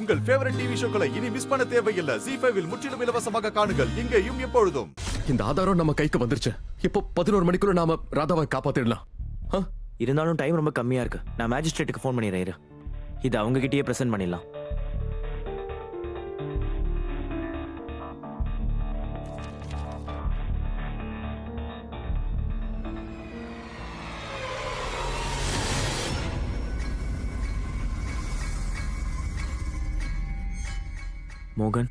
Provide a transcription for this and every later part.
உங்கள் favourite TV ஷோக்களை இனி miss பண்ண தேவையில்லை. ZEE5 இல் முற்றிலும் இலவசமாக காணுங்கள். இங்கேயும் எப்பொழுதும். இந்த ஆதாரம் நம்ம கைக்கு வந்துருச்சு. இப்போ 11 மணிக்குள்ள நாம ராதாவை காப்பாத்திடலாம். இருந்தாலும் டைம் ரொம்ப கம்மியா இருக்கு. நான் மேஜிஸ்ட்ரேட்டுக்கு ஃபோன் பண்ணிடுறேன். இது அவங்க கிட்டயே பிரசன்ட் பண்ணிடலாம். மோகன்,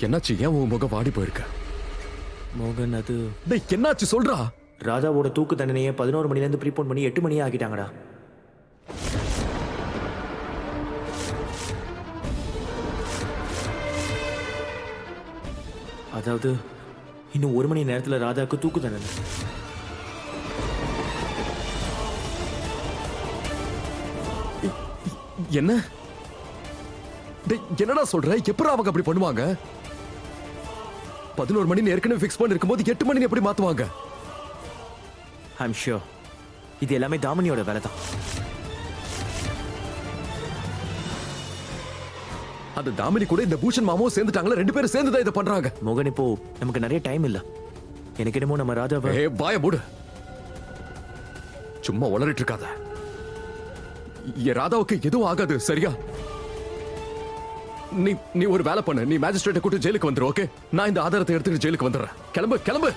என்னாச்சு? ஏன் உன் முகம் வாடி போயிருக்க? மோகன், அது என்னாச்சு சொல்றா. ராதாவோட தூக்கு தண்டனையை 11 மணிலேருந்து ப்ரீபோன் பண்ணி 8 மணியே ஆக்கிட்டாங்கடா. அதாவது இன்னும் 1 மணி நேரத்தில் ராதாவுக்கு தூக்கு தண்டனை. என்ன? என்னடா சொல்ற? எப்பறம் அவங்க அப்படி பண்ணுவாங்க? 11 மணி ஏற்கனவே ஃபிக்ஸ் பண்ணிருக்கும் போது 8 மணி எப்படி மாத்துவாங்க? ஐம் ஷூர் இது எல்லாமே தாமினியோட வேலை தான். அந்த தாமினி கூட இந்த பூஷன் மாமாவும் சேர்ந்துட்டாங்களா? 2 பேரும் சேர்ந்து தான் இதை பண்றாங்க. மோகன், இப்போ நமக்கு நிறைய டைம் இல்ல. எனக்கு என்னமோ நம்ம ராதாவை... பாய மூடு. சும்மா உளறிட்டு இருக்காத. ராதாவுக்கு எதுவும் ஆகாது, சரியா? நீ ஒரு வேலை பண்ணு. நீ மேஜிஸ்ட்ரேட்டை கூட்டி ஜெயிலுக்கு வந்துரு. ஓகே, நான் இந்த ஆதாரத்தை எடுத்துட்டு ஜெயிலுக்கு வந்துடுறேன். கிளம்பு கிளம்பு.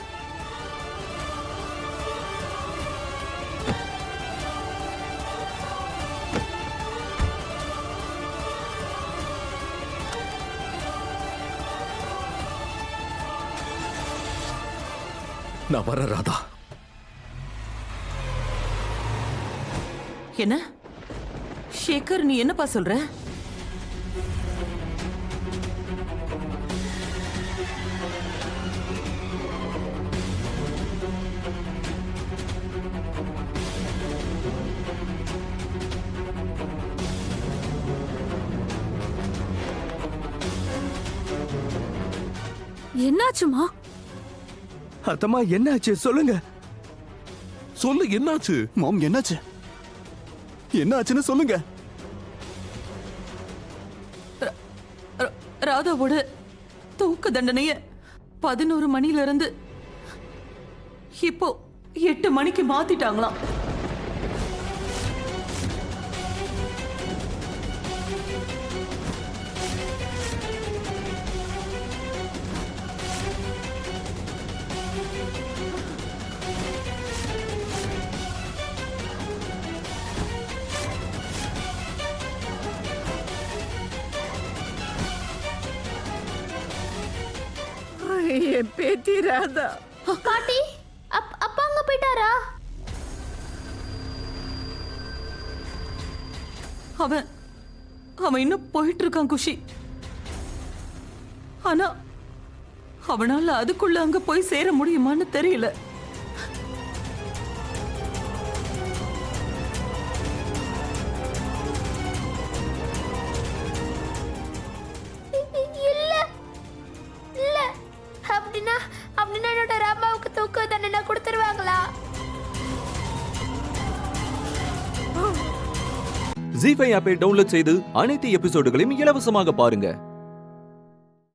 நான் வரேன் ராதா. என்ன சேகர், நீ என்னப்பா சொல்ற? என்னாச்சுமா? அத்தம்மா, என்னாச்சு சொல்லுங்க. சொல்லு, என்னாச்சு? மாம், என்னாச்சு? என்னாச்சுன்னு சொல்லுங்க. ராதாவோட தூக்கு தண்டனைய 11 மணில இருந்து இப்போ 8 மணிக்கு மாத்திட்டாங்களாம். என் பேத்தி ராதா. பாட்டி, அப்பா அங்க போயிட்டாரா? அவன் இன்னும் போயிட்டு இருக்கான் குஷி. ஆனா அவனால அதுக்குள்ள அங்க போய் சேர முடியுமான்னு தெரியல. அப்படின்னா என்னோட ராமாவுக்கு தூக்கு தண்டனை கொடுத்துருவாங்களா? ZEE5 ஆப்பை டவுன்லோட் செய்து அனைத்து எபிசோடுகளையும் இலவசமாக பாருங்க.